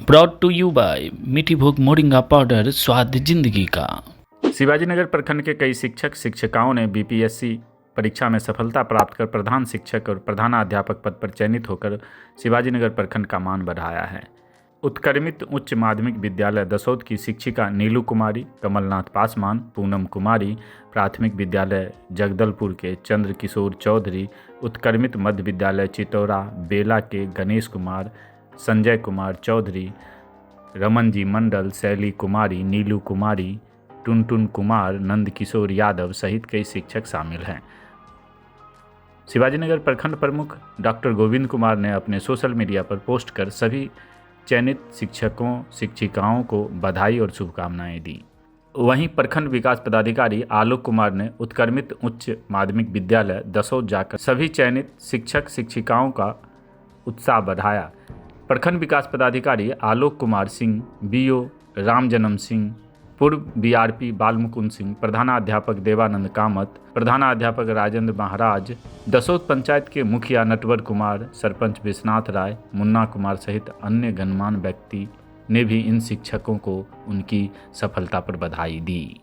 Brought to you bye मीठी भूख moringa powder, स्वाद जिंदगी का। शिवाजीनगर प्रखंड के कई शिक्षक शिक्षिकाओं ने बीपीएससी परीक्षा में सफलता प्राप्त कर प्रधान शिक्षक और प्रधानाध्यापक पद पर चयनित होकर शिवाजीनगर प्रखंड का मान बढ़ाया है। उत्क्रमित उच्च माध्यमिक विद्यालय दसौद की शिक्षिका नीलू कुमारी, कमलनाथ पासवान, पूनम कुमारी, प्राथमिक विद्यालय जगदलपुर के चंद्र किशोर चौधरी, उत्क्रमित मध्य विद्यालय चितौरा बेला के गणेश कुमार, संजय कुमार चौधरी, रमन जी मंडल, शैली कुमारी, नीलू कुमारी, टुनटुन कुमार, नंद किशोर यादव सहित कई शिक्षक शामिल हैं। शिवाजीनगर प्रखंड प्रमुख डॉक्टर गोविंद कुमार ने अपने सोशल मीडिया पर पोस्ट कर सभी चयनित शिक्षकों शिक्षिकाओं को बधाई और शुभकामनाएं दी। वहीं प्रखंड विकास पदाधिकारी आलोक कुमार ने उत्क्रमित उच्च माध्यमिक विद्यालय दसौद जाकर सभी चयनित शिक्षक शिक्षिकाओं का उत्साह बढ़ाया। प्रखंड विकास पदाधिकारी आलोक कुमार सिंह, बीओ राम जन्म सिंह, पूर्व बीआरपी बालमुकुंद सिंह, प्रधानाध्यापक देवानंद कामत, प्रधानाध्यापक राजेंद्र महाराज, दसौद पंचायत के मुखिया नटवर कुमार, सरपंच विश्वनाथ राय, मुन्ना कुमार सहित अन्य गणमान्य व्यक्ति ने भी इन शिक्षकों को उनकी सफलता पर बधाई दी।